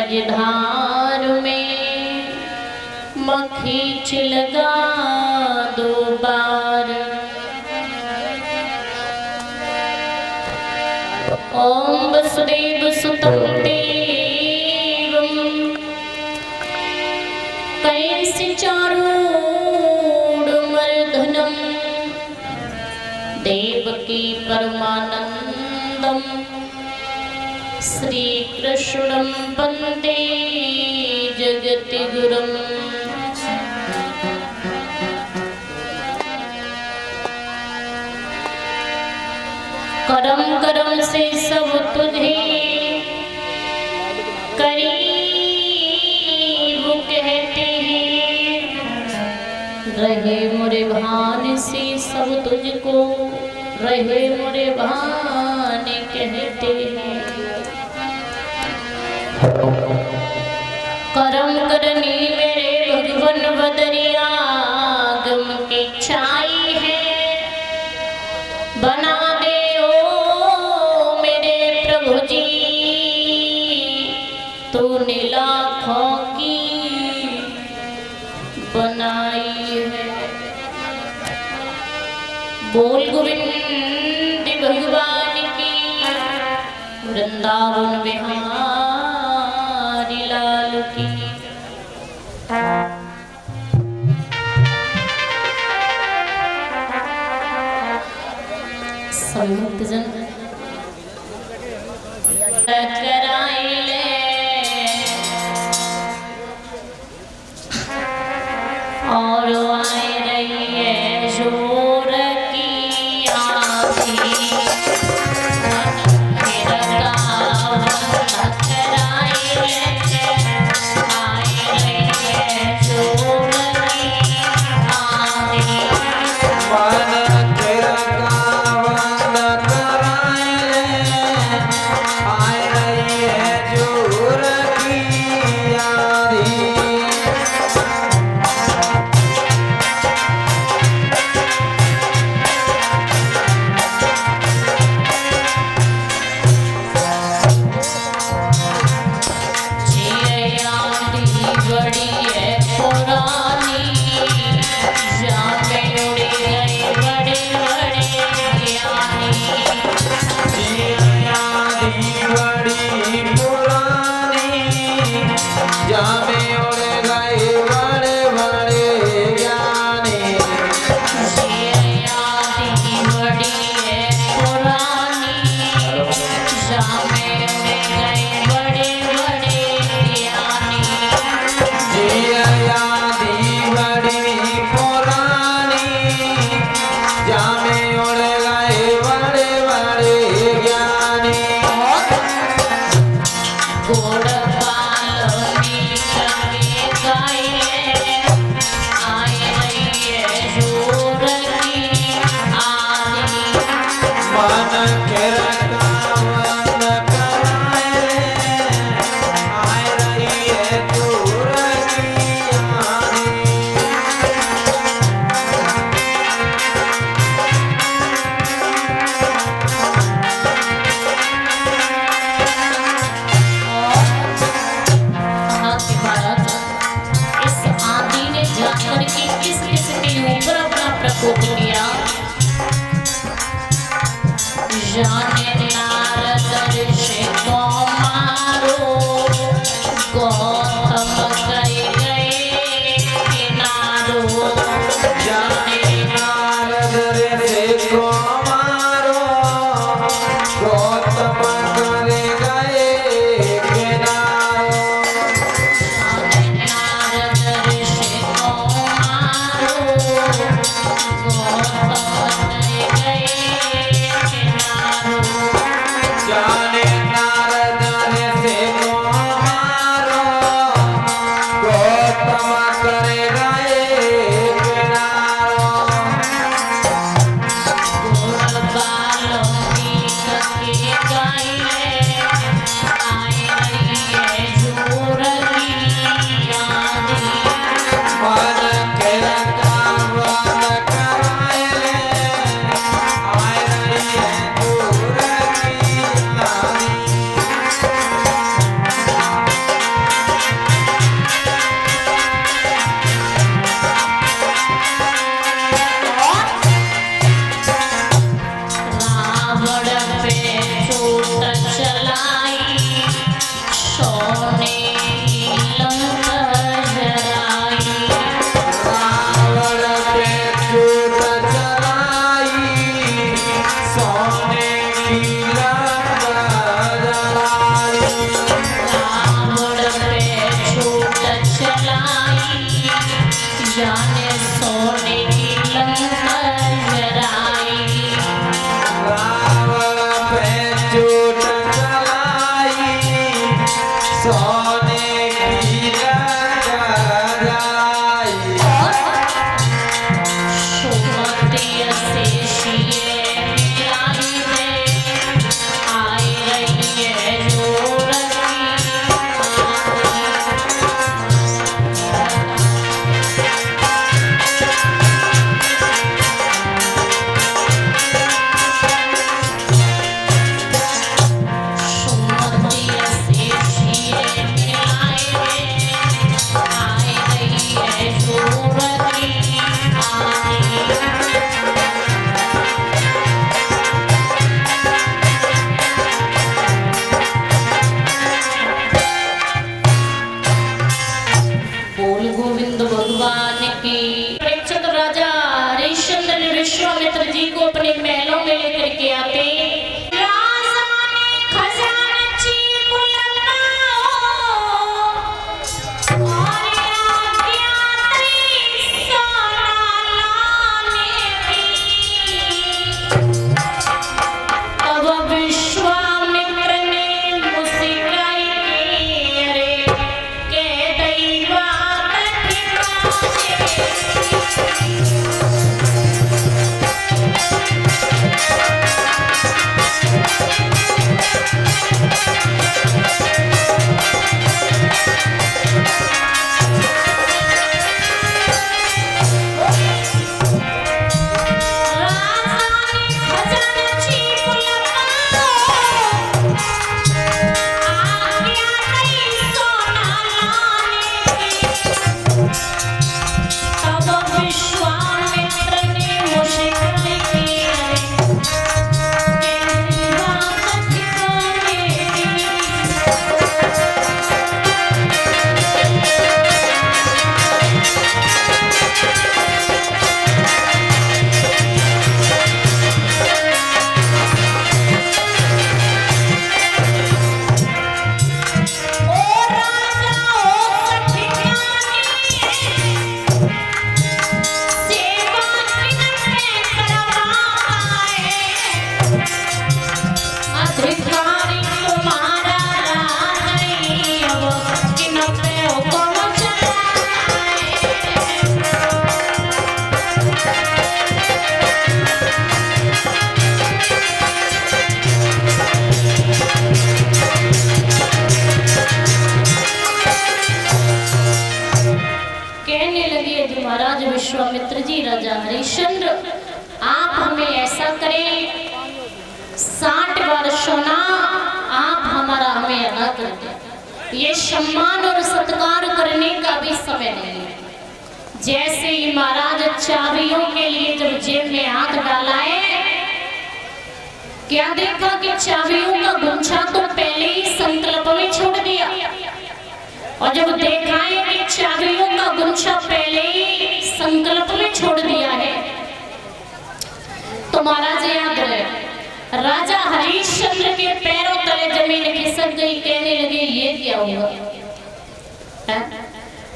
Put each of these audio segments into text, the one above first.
मझधार में मखीच लगा 2 बार। ओम वसुदेव सुतं देवं कैस्य चारूढमर्दनं देवकी परमानन्दं श्रीकृष्णं वन्दे जगद्गुरुम्। करम करम से सब तुझे करीब कहते हैं, रहे मोरे भान से सब तुझको रहे मोरे भान कहते हैं। करम करनी मेरे भगवन बदरिया गम की छाई है, बना जी तूने लाखों की बनाई है। बोल गोविंद भगवान की, वृंदावन बिहारी लाल की। सभी भक्तजन कराई ले और आए रही है जोर की आँधी, कराई ले आए रही है जोर की आँधी। जाने नारद ऋषि को मारो, गौतम गए किनारो। जाने नारद ऋषि को मारो, गौतम गए किनारो। जाने नारद ऋषि को मारो, गौतम गए जाने नारद ऋषि को मारो, विश्वामित्र जी को अपने महलों में लेकर के आते। महाराज विश्वामित्र जी, राजा हरिश्चंद्र, आप हमें ऐसा करें, 60 वर्षों ना आप हमारा हमें अदा कर दें। ये सम्मान और सत्कार करने का भी समय नहीं है। जैसे ही महाराज चाबियों के लिए जब जेब में हाथ डाला है, क्या देखा कि चाबियों का गुच्छा तो पहले ही संकल्प में छोड़ दिया, और जब देखा है कि चाबियों का गुच्छा पहले ही संकल्प में छोड़ दिया है, तो महाराज याद रहे, राजा हरिश्चंद्र के पैरों तले जमीन खिसक गई। कहने लगे ये क्या हुआ?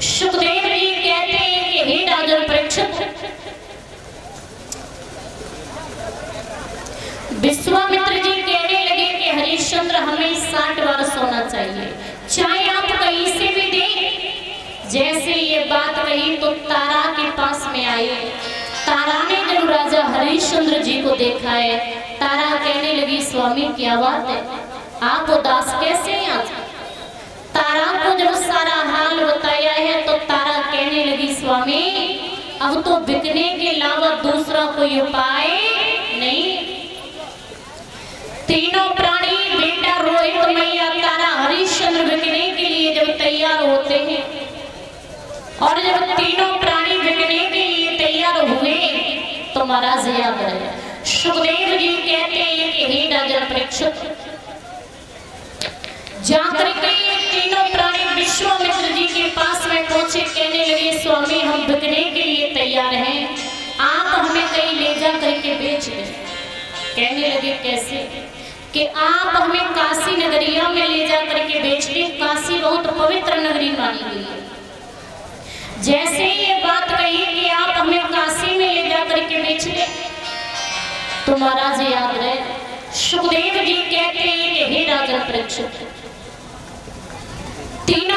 सुखदेव जी कहते हैं कि हे राजन परीक्षित, विश्वामित्र जी कहने लगे कि हरिश्चंद्र हमें 60 वर्ष होना चाहिए, चाहे आप कहीं से भी दें। जैसे ये बात कही तो तारा के पास में आई। तारा ने जब राजा हरिश्चंद्र जी को देखा है, तारा कहने लगी स्वामी क्या बात है, आप उदास कैसे हैं आज? तारा को जब सारा हाल बताया है तो तारा कहने लगी स्वामी अब तो बिकने के अलावा दूसरा कोई उपाय नहीं। तीनों प्राणी बेटा रोहित, मैया तारा, हरिश्चंद्र बिकने के लिए जब तैयार होते हैं, और जब तीनों प्राणी बिकने के लिए तैयार हुए तो महाराज याद रहे, सुखदेव जी कहते हैं कि हे राजा परीक्षित, जाकर के तीनों प्राणी विश्वामित्र जी के पास में पहुंचे। कहने लगे स्वामी हम बिकने के लिए तैयार हैं, आप हमें कहीं ले जा करके बेच दें। कहने लगे कैसे? कि आप हमें काशी नगरिया में ले जा करके बेच दें, काशी बहुत पवित्र नगरी मानी गई है। जैसे ही ये बात कही कि आप हमें काशी में ले जा करके बेच दें, तो महाराज याद रहे, सुखदेव जी कहते हैं कि हे राजा परीक्षित, तीनों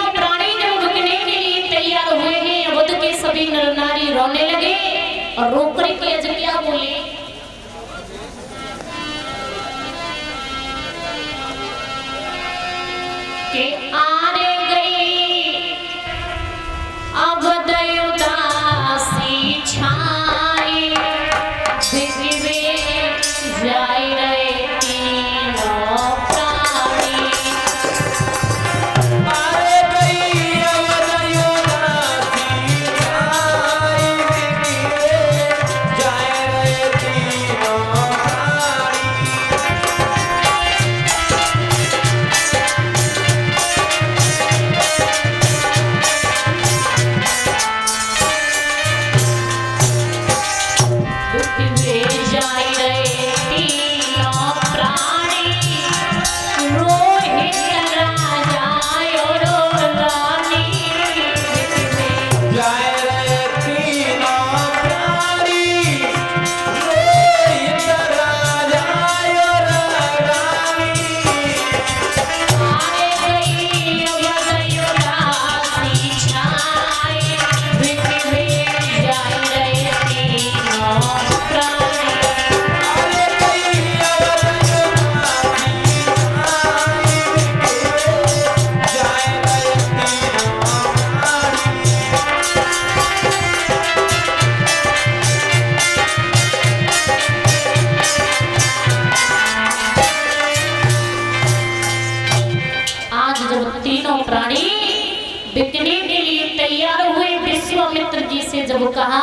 जब कहा,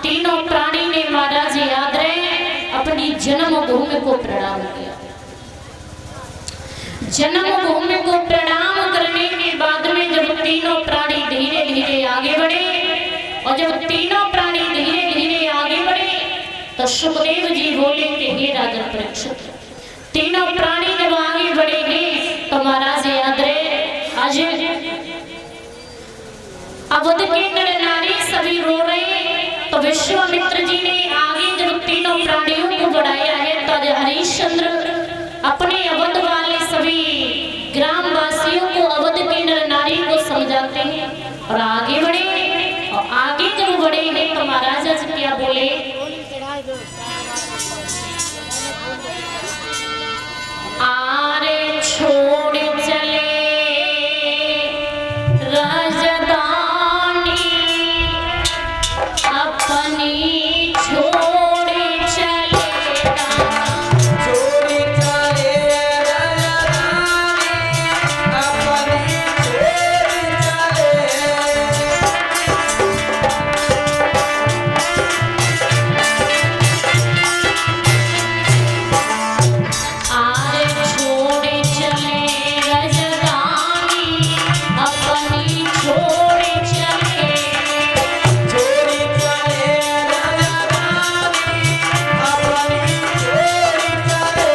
तीनों प्राणी ने महाराज याद रहे अपनी जन्मभूमि को प्रणाम किया। जन्मभूमि को प्रणाम करने के बाद में जब तीनों प्राणी धीरे धीरे आगे बढ़े, और जब तीनों प्राणी धीरे धीरे आगे बढ़े तो सुखदेव जी बोले कि हे राजा परीक्षित, तीनों प्राणी जब आगे बढ़े हैं तो महाराज याद रहे आज अवध के नर नारी सभी रो रहे, तो विश्वामित्र जी ने आगे जब तीनों प्राणियों को बढ़ाया है तो आज हरिश्चंद्र अपने अवध वाले सभी ग्रामवासियों को, अवध के नर नारी को समझाते हैं और आगे बढ़े। और आगे जब बढ़े हैं तो महाराजा जी क्या बोले, आरे छोड़ चले राजधानी अपनी छोड़ चले, छोड़ चले राजधानी अपनी छोड़ आरे छोड़ चले राजधानी अपनी छोड़ चले, छोड़ चले राजधानी अपनी छोड़ चले।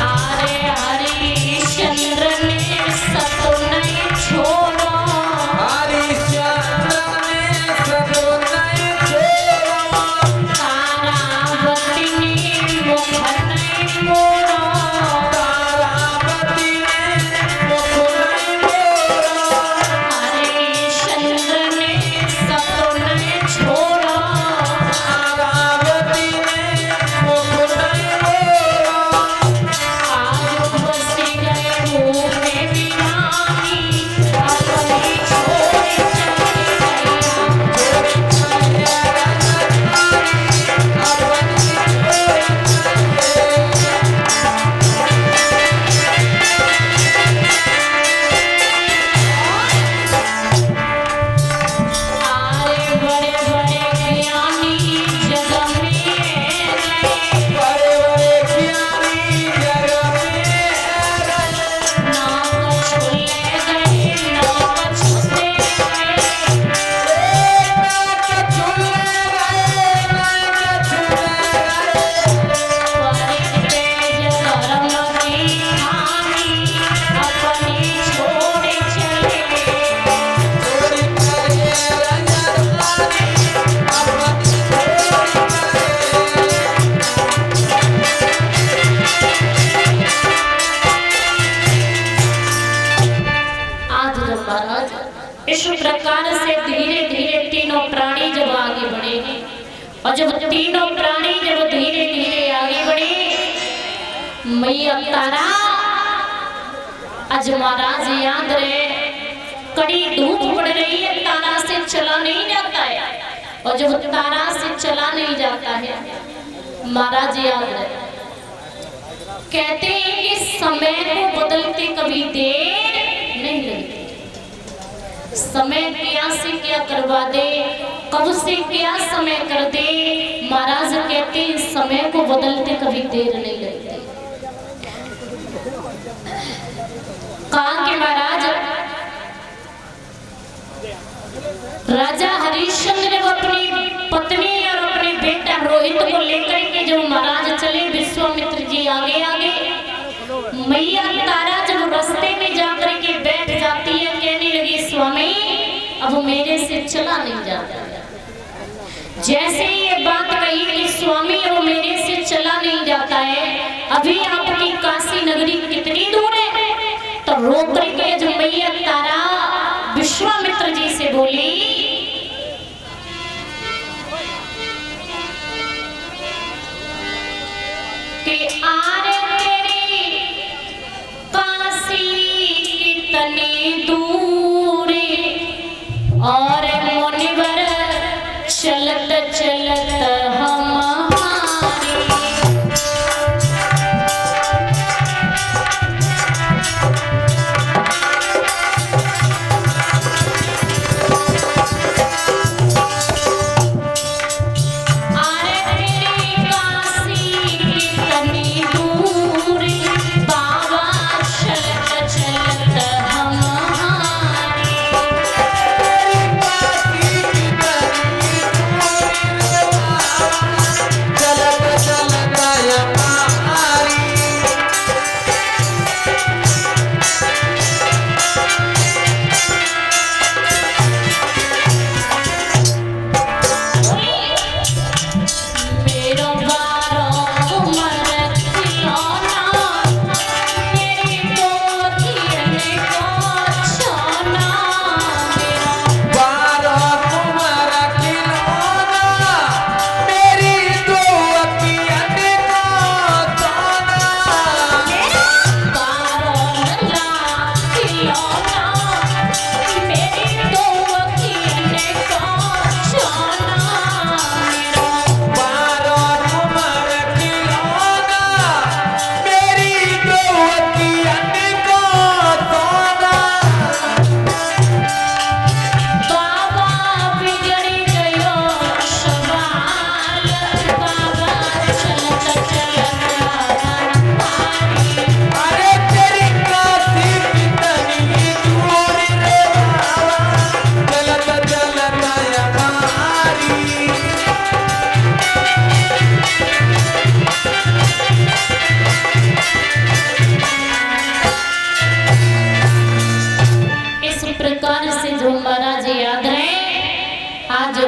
आरे हरिश्चंद्र ने सब नहीं छोड़ा, हरिश्चंद्र ने सब नहीं छोड़ा, तारावती ने मुख नहीं मोड़ा, तारावती ने मुख नहीं मोड़ा, हरिश्चंद्र ने सब नहीं छोड़ा, तारावती ने मुख नहीं मोड़ा। आज बसी गए मुँह में वीरानी अपनी छोड़ चली गई। आरे बड़े बड़े ज्ञानी जग में गए, बड़े बड़े ज्ञानी जग में नाम छुले गए, नाम छुले गए, नाक छुले गए, नाक छुले गए। बड़े तेज धर्म की हानि अपनी छोड़ चले गए। छोड़ चले राजधानी अपनी छोड़ चले। आज जब महाराज इस प्रकार से धीरे धीरे तीनों प्राणी जब आगे बढ़े हैं, और जब तीनों प्राणी जब धीरे धीरे आगे बढ़े, मैया तारा आज महाराज याद रहे कड़ी धूप पड़ रही है, तारा से चला नहीं जाता है, और जब तारा से चला नहीं जाता है महाराज याद रहे कहते हैं कि समय को बदलते कभी देर नहीं लगती, समय क्या से क्या करवा दे, कब से क्या समय कर दे। महाराज कहते हैं समय को बदलते कभी देर नहीं लगती। कहा कि महाराज राजा हरिश्चंद्र जब अपनी पत्नी और अपने बेटा रोहित को लेकर के जब महाराज चले, विश्वामित्र जी आगे आगे, मैया तारा जब रास्ते में जाकर के बैठ जाती है, कहने लगी स्वामी अब मेरे से चला नहीं जाता। जैसे ही ये बात कही कि स्वामी अब मेरे से चला नहीं जाता है, अभी आपकी काशी नगरी कितनी दूर है, तो रो करके जो मैया तारा विश्वामित्र जी से बोली कि आरे तेरी काशी कितनी दूर, और मुनिवर चलत चलत हमारी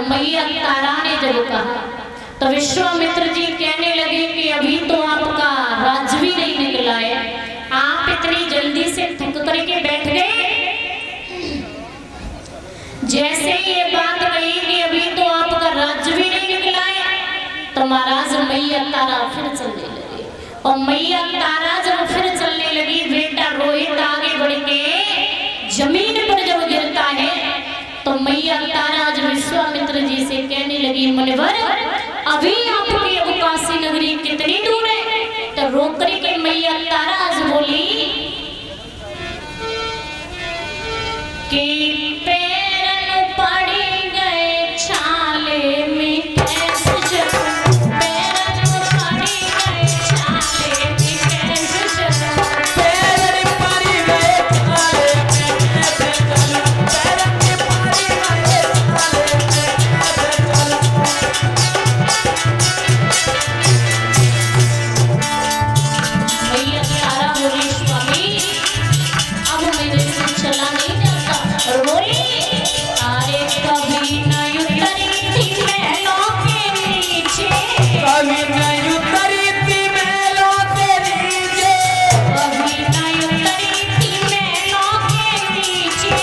मैया तारा ने जब कहा तो विश्वामित्र जी कहने लगे कि अभी तो आपका राज्य भी नहीं निकला है, आप इतनी जल्दी से थक करके बैठ गए। जैसे ये बात कही कि अभी तो आपका राज्य भी नहीं निकला है, तो महाराज मैया तारा फिर चलने लगी। और मैया तारा जब फिर चलने लगी, बेटा रोहित आगे बढ़ के जमीन पर जब गिरता है तो मैया तारा जब विश्वामित्र जी से कहने लगी, मुनिवर अभी आपकी अवकाशी नगरी कितनी दूर है? तो रोक करके मैया तारा आज बोली कि पैरन पड़ी गए छाले में कैसे चलूं, पैरन पड़ी गए छाले में कैसे चलूं, पैरन पड़ी गए छाले में कैसे चलूं, पैरन पड़ी गए छाले में कैसे चलूं। मैया तारा बोली, स्वामी अब मेरे से चला नहीं जाता। और बोली, अरे कभी न उतरी थी महलों के नीचे, कभी नहीं उतरी थी महलों के नीचे, कभी न उतरी थी महलों के नीचे,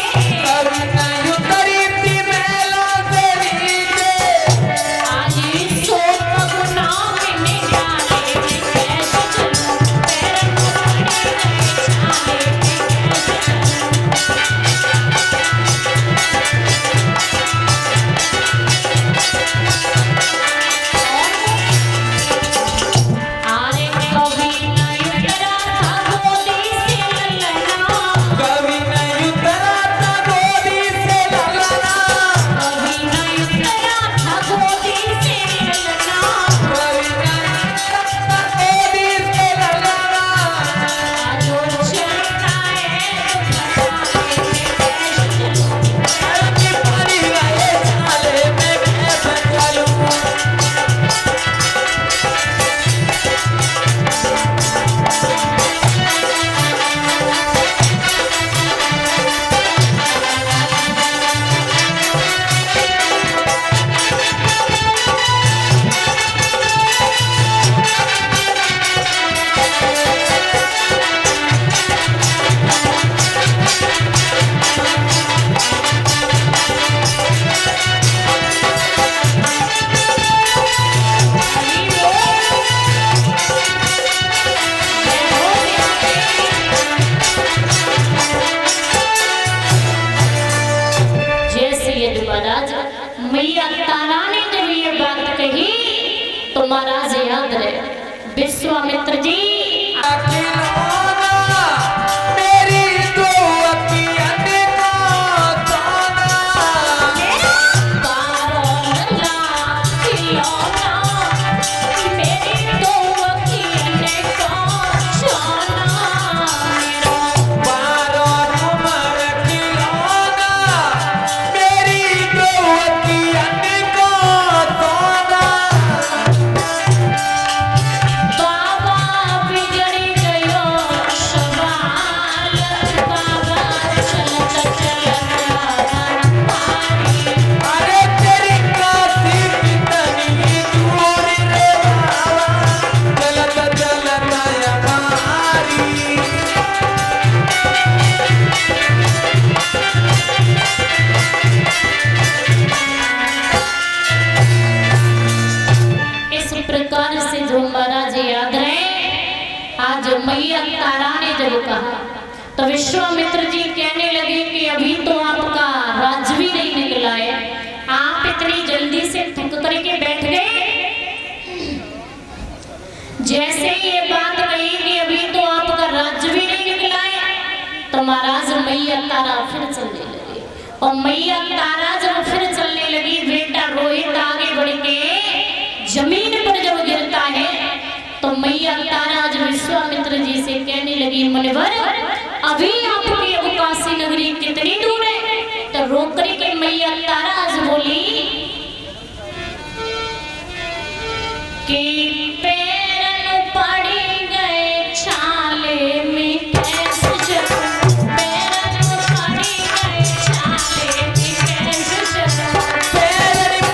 कभी नहीं उतरी थी महलों के नीचे। आज सो पगुना में जाने में कैसे चलूं, पैरन पड़ी गए छाले में कैसे चलूं। अरे कभी न उतरा था गोदी से ललना, कभी नहीं उतरा था गोदी से ललना, कभी न उतरा था गोदी से ललना, कभी नहीं उतरा था गोदी से ललना। जो चलता है तो खटाले में कैसे चलूं, पैरन पड़ी गए छाले में कैसे चलूं। जैसे ये महाराज मैया तारा ने जब ये बात कही तो महाराज याद रहे विश्वामित्र जी खिलौना मेरी दो अखियन का सोना, बारोला खिलौना मेरी दो अखियन का सोना, बारों उमर खिलौना मेरी दो अखियन का सोना। बाबा बिगड़ गयो सवाल, बाबा चलता चलता पारी, अरे तेरी काशी कितनी दूर रे बाबा, चलता चलता यमारी। इस प्रकार से जो महाराज याद रहे, आज मैया तारा ने जब कहा तो विश्वामित्र जी कहने लगे कि अभी तो आपका राज्य भी नहीं निकला है, आप इतनी जल्दी से थक करके बैठ गए। जैसे ये बात कही कि अभी तो आपका राज्य भी नहीं निकला है, तो महाराज मैया तारा फिर चलने लगी। और मैया तारा जब फिर चलने लगी, बेटा रोहित आगे बढ़ के जमीन पर जब गिरता है तो मैया तारा जब विश्वामित्र जी से कहने लगी, मुनिवर अभी आपकी अवकाशी नगरी कितनी दूर है? तो रोक करके मैया तारा आज बोली कि पैरन पड़ी गए छाले में कैसे चलूं, पैरन पड़ी गए छाले में कैसे चलूं, पैरन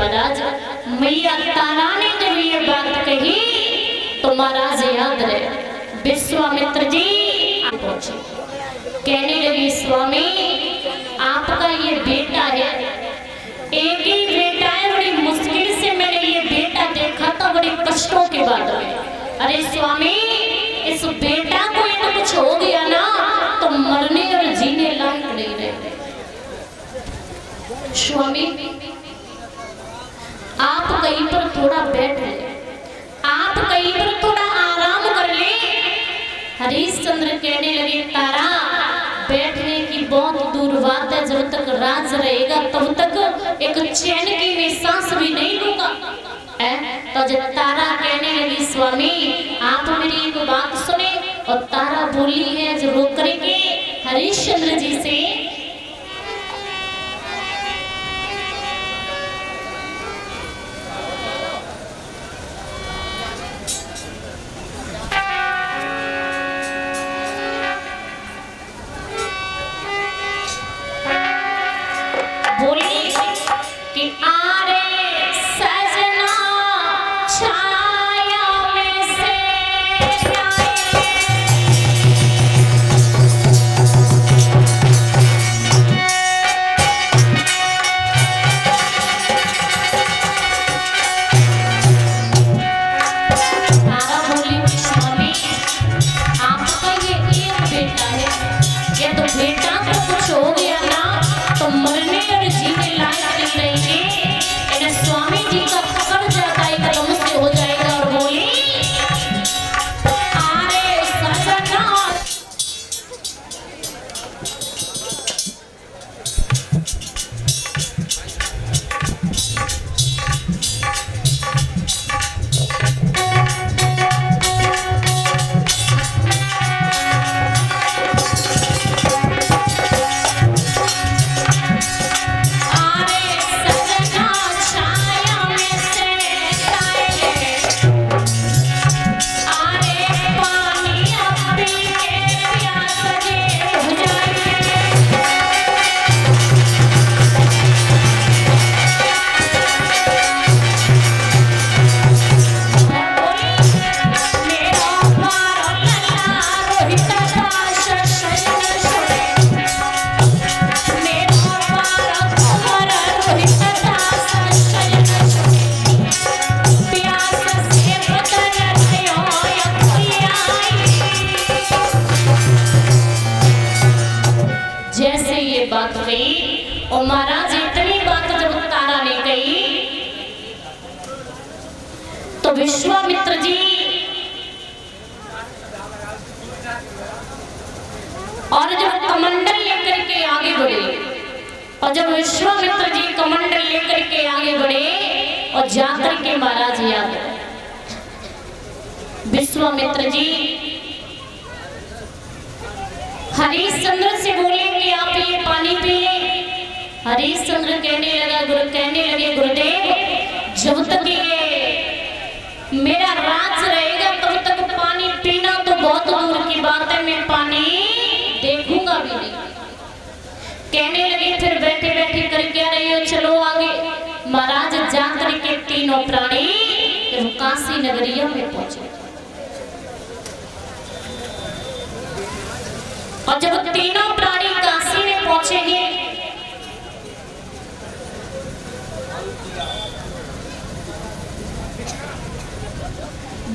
महाराज मैया तारा ने जब ये बात कही तो महाराज याद रहे विश्वामित्र जी पहुंचे, कहने लगी स्वामी आपका ये बेटा है, एक ही बेटा है, बड़ी मुश्किल से मैंने ये बेटा देखा था बड़े कष्टों के बाद में। अरे स्वामी इस बेटा को यदि कुछ हो गया ना तो मरने और जीने लायक नहीं रहे। स्वामी आप कहीं पर थोड़ा बैठ ले, आप कहीं पर थोड़ा आराम कर ले। हरिश्चंद्र कहने लगे तारा बैठने की बहुत दूर बात है, जब तक राज रहेगा तब तक एक चैन की मैं सांस भी नहीं लूंगा। तो जब तारा कहने लगी स्वामी आप मेरी एक बात सुने, और तारा बोली है जो रो करके हरिश्चंद्र जी से बात कही। और महाराज इतनी बात जब तारा ने कही तो विश्वामित्र जी और जब कमंडल लेकर के आगे बढ़े, और जब विश्वामित्र जी कमंडल लेकर के आगे बढ़े और जाकर के महाराज याद विश्वामित्र जी हरिश्चंद्र से बोले कि आप ये पानी पिए। हरिश्चंद्र कहने लगे गुरुदेव जब तक ये मेरा राज रहेगा तब तक पानी पीना तो बहुत दूर की बात है, मैं पानी देखूंगा भी नहीं। कहने लगे फिर बैठे बैठे कर क्या रही हो, चलो आगे। महाराज जाकर के तीनों प्राणी काशी नगरिया में पहुंचे, और जब तीनों प्राणी काशी में पहुंचेंगे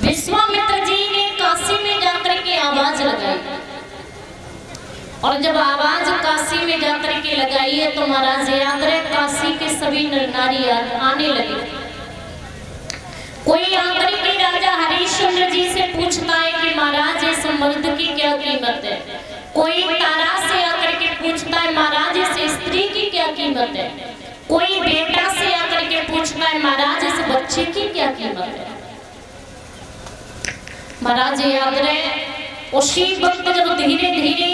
विश्वामित्र जी ने काशी में जाकर के आवाज लगाई, और जब आवाज काशी में जाकर के लगाई है तो महाराज याद रहे काशी के सभी नर नारी आने लगे। कोई आकर के राजा हरिश्चंद्र जी से पूछता है कि महाराज इस मर्द की क्या कीमत है। कोई तारा से आकर के पूछता है महाराज इस स्त्री की क्या कीमत है। कोई बेटा से आकर के पूछता है महाराज इस बच्चे की क्या कीमत है। महाराज याद रहे उसी वक्त जब धीरे धीरे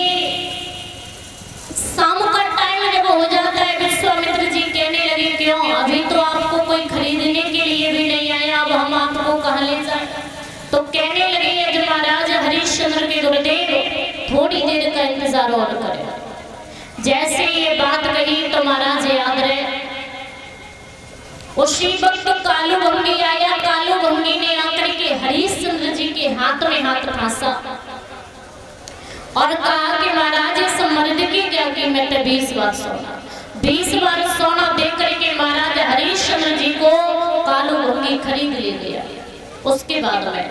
शाम का टाइम जब हो जाता है विश्वामित्र जी कहने लगे क्यों अभी तो आपको कोई खरीदने के लिए भी नहीं आया, अब हम आपको कहाँ ले जाए। तो कहने लगे जब महाराज हरिश्चंद्र के गुरुदेव थोड़ी देर का इंतजार और करें। जैसे ये बात कही तो महाराज याद रहे उसी वक्त कालू भंगी आया। कालू भंगी ने आकर के हरिश्चंद्र जी के हाथ में हाथ फांसा और कहा कि महाराज इस मर्द की क्या कीमत है? 20 बार सोना। 20 बार सोना देकर के महाराज हरिश्चंद्र जी को कालू भंगी खरीद ले गया। उसके बाद में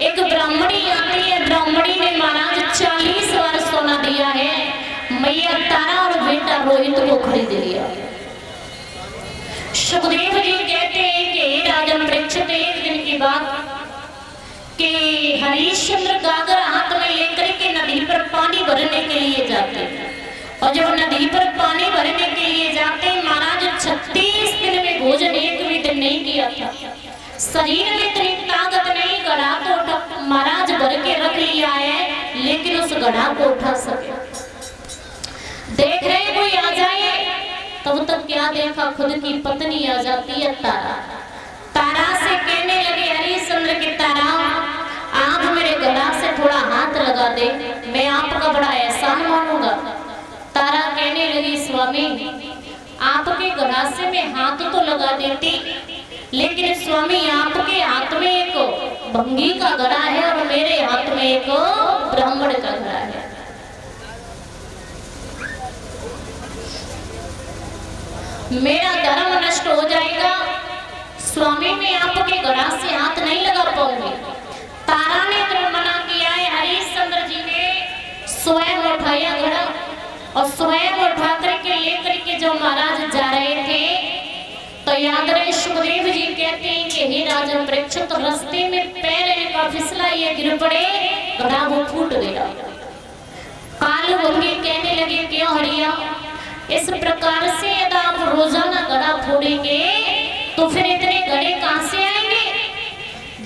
एक ब्राह्मणी आती है। ब्राह्मणी ने महाराज 40 बार सोना दिया है। मैया तारा और बेटा रोहित को खरीद लिया। सुखदेव जी कहते हैं कि राजन परीक्षित एक दिन की बात कि हरिश्चंद्र गागर हाथ में लेकर के नदी पर पानी भरने के लिए जाते और जब नदी पर पानी भरने के लिए जाते महाराज 36 दिन में भोजन एक भी दिन नहीं किया था। शरीर में इतनी ताकत नहीं, गढ़ा तो महाराज भर के रख लिया है लेकिन उस गढ़ा को उठा सके। देख रहे कोई आ जाए तब तक क्या देखा, खुद की पत्नी आ जाती है तारा। तारा से कहने लगे हरिश्चंद्र की तारा आप मेरे गला से थोड़ा हाथ लगा दे, मैं आपका बड़ा एहसान मानूंगा। तारा कहने लगी स्वामी आपके गला से मैं हाथ तो लगा देती लेकिन स्वामी आपके हाथ में एक भंगी का गड़ा है और मेरे हाथ में एक ब्राह्मण का गड़ा है। मेरा धर्म नष्ट हो जाएगा। स्वामी मैं आपके गड़ा से हाथ नहीं लगा पाऊंगी। तारा ने तो मना किया है। हरिश्चंद्र जी ने स्वयं उठाया गड़ा और स्वयं उठा करके लेकर के जो महाराज जा रहे थे तो याद रहे सुखदेव जी कहते हैं कि हे राजन परीक्षित तो रास्ते में पैर इनका फिसला, ये गिर पड़े, गड़ा वो फूट गया। कालू भंगी कहने लगे क्यों हरिया इस प्रकार से यदि आप रोजाना गड़ा फोड़ेंगे तो फिर इतने गड़े कहां से आएंगे?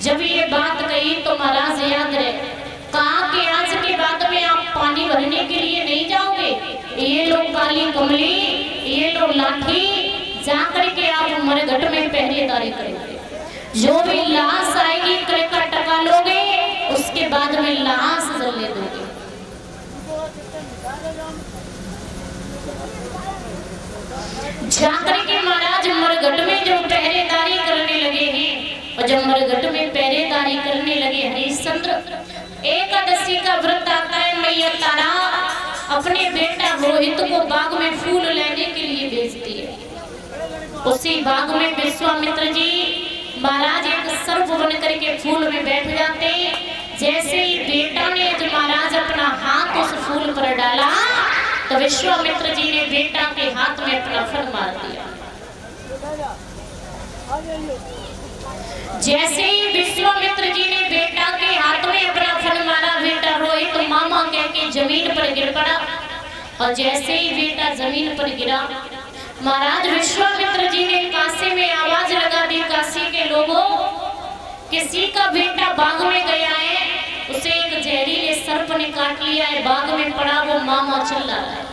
जब ये बात कही तो महाराज याद रहे कहा कि आज के बाद में आप पानी भरने के लिए नहीं जाओगे, ये लो काली कमली, ये लो लाठी, जाकर के आप मरघट में पहरेदारी करेंगे। जो भी लाश आएगी का टका लोगे, उसके बाद में लाश जलने दोगे। जाकर के महाराज मरघट में जो पहरेदारी करने लगे हैं और जब मरघट में पहरेदारी करने लगे हरिश्चंद्र, एकादशी का व्रत आता है। मैया तारा अपने बेटा रोहित को बाग में फूल लेने के लिए भेजती है। उसी बाग में विश्वामित्र जी महाराज एक सर्प बन करके फूल में बैठ जाते हैं। जैसे ही बेटा ने जब महाराज अपना हाथ उस फूल पर डाला तो विश्वामित्र जी ने बेटा के हाथ में अपना फन मार दिया। जैसे ही विश्वामित्र जी ने बेटा के हाथ में अपना फन मारा, बेटा रोहित तो मामा कह के जमीन पर गिर पड़ा और जैसे ही बेटा जमीन पर गिरा महाराज विश्वामित्र जी ने काशी में आवाज लगा दी, काशी के लोगों किसी का बेटा बाग में गया है, उसे एक जहरीले सर्प ने काट लिया है, बाग में पड़ा वो मामा चिल्ला रहा है।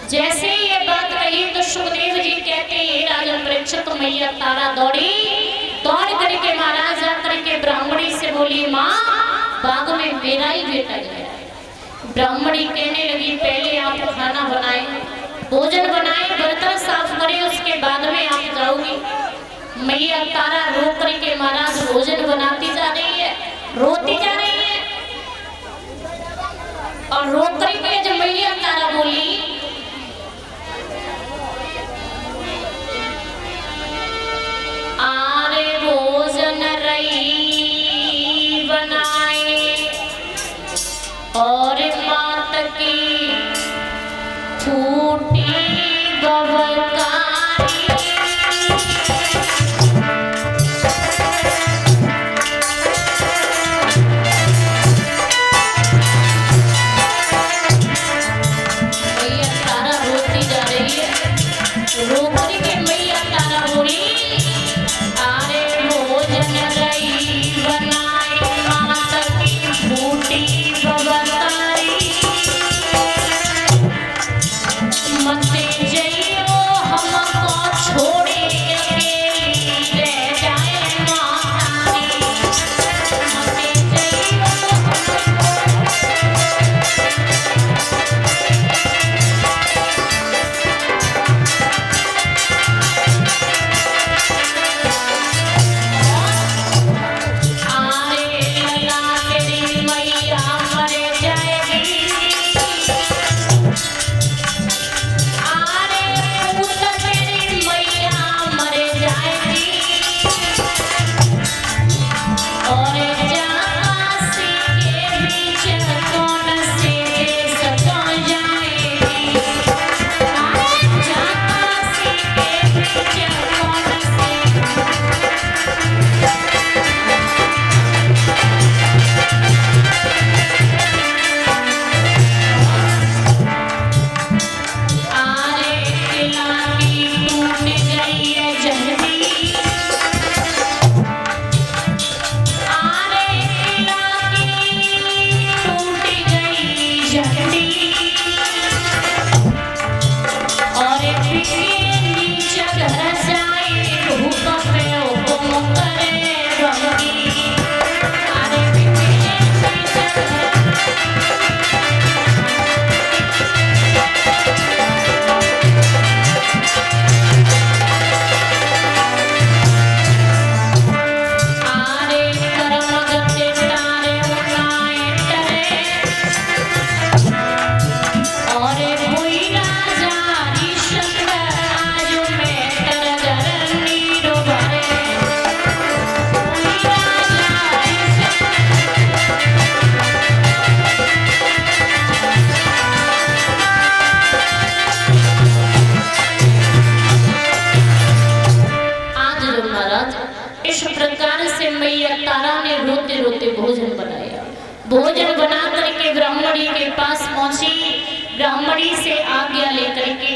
जैसे ही ये बात कही तो सुखदेव जी कहते हैं राजन परीक्षित मैया तारा दौड़ी, दौड़ करके महाराज आकर के ब्राह्मणी से बोली माँ बाग में मेरा ही बेटा गया है। ब्राह्मणी कहने लगी पहले आप खाना बनाए, भोजन बनाए, बर्तन साफ करें, उसके बाद में आप जाओगी। मैया तारा रो करके महाराज भोजन बनाती जा रही है, रोती जा रही है और रो करके जब मैया तारा बोली आरे भोजन रही बनाए और मात की फूटी बवकारी, मैया तारा रोती जा रही है। रो करके मैया तारा बोली आरे भोजन रही बनाए मात की फूटी बवकारी, भोजन बना करके ब्राह्मणी के पास पहुंची। ब्राह्मणी से आज्ञा लेकर के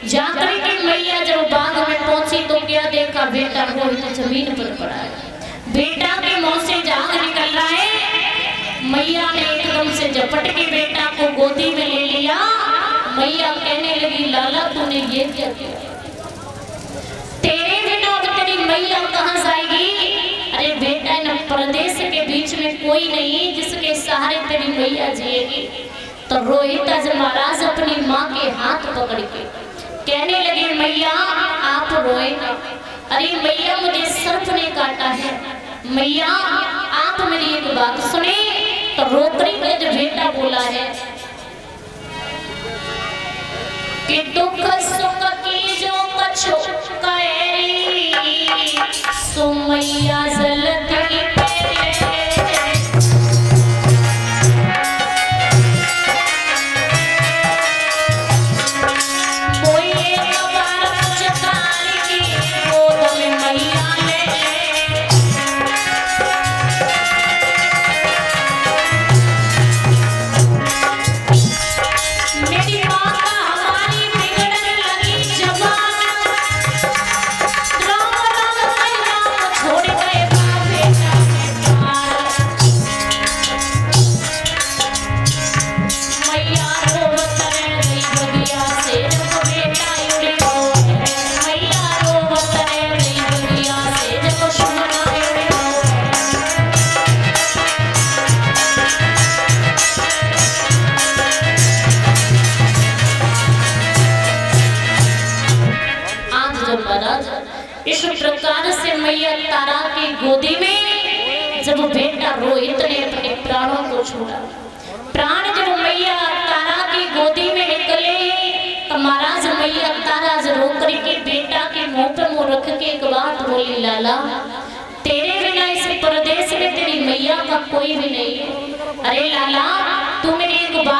जाकर के मैया जब बाग में पहुंची तो क्या देखा, बेटा रोहित जमीन पर पड़ा है। बेटा के मुंह से जाग निकल रहा है। मैया ने एकदम से झपट के बेटा को गोदी में ले लिया। मैया कहने लगी, लाला तूने ये क्या किया? तेरे बिना अब तेरी मैया कहाँ जाएगी? अरे बेटा, इन प्रदेश के बीच में कोई नहीं जिसके सहारे तेरी मैया जिएगी। तो रोहित महाराज अपनी माँ के हाथ पकड़ के कहने लगे, मैया आप रोए ना। अरे मैया, मुझे सर्प ने काटा है। मैया आप मेरी एक बात सुने। तो रोकड़ी का जो बेटा बोला है कि दुख सुख की जो कछु कैरी सो मैया जलती इस प्रकार से मैया तारा की गोदी में जब बेटा रोहित ने अपने प्राणों को छोड़ा, प्राण जब मैया तारा की गोदी में निकले तो महाराज मैया तारा रो करके बेटा के मुंह पे मुंह रख के एक बात बोली, लाला तेरे बिना इस प्रदेश में तेरी मैया का कोई भी नहीं है। अरे लाला, तू मेरी एक बात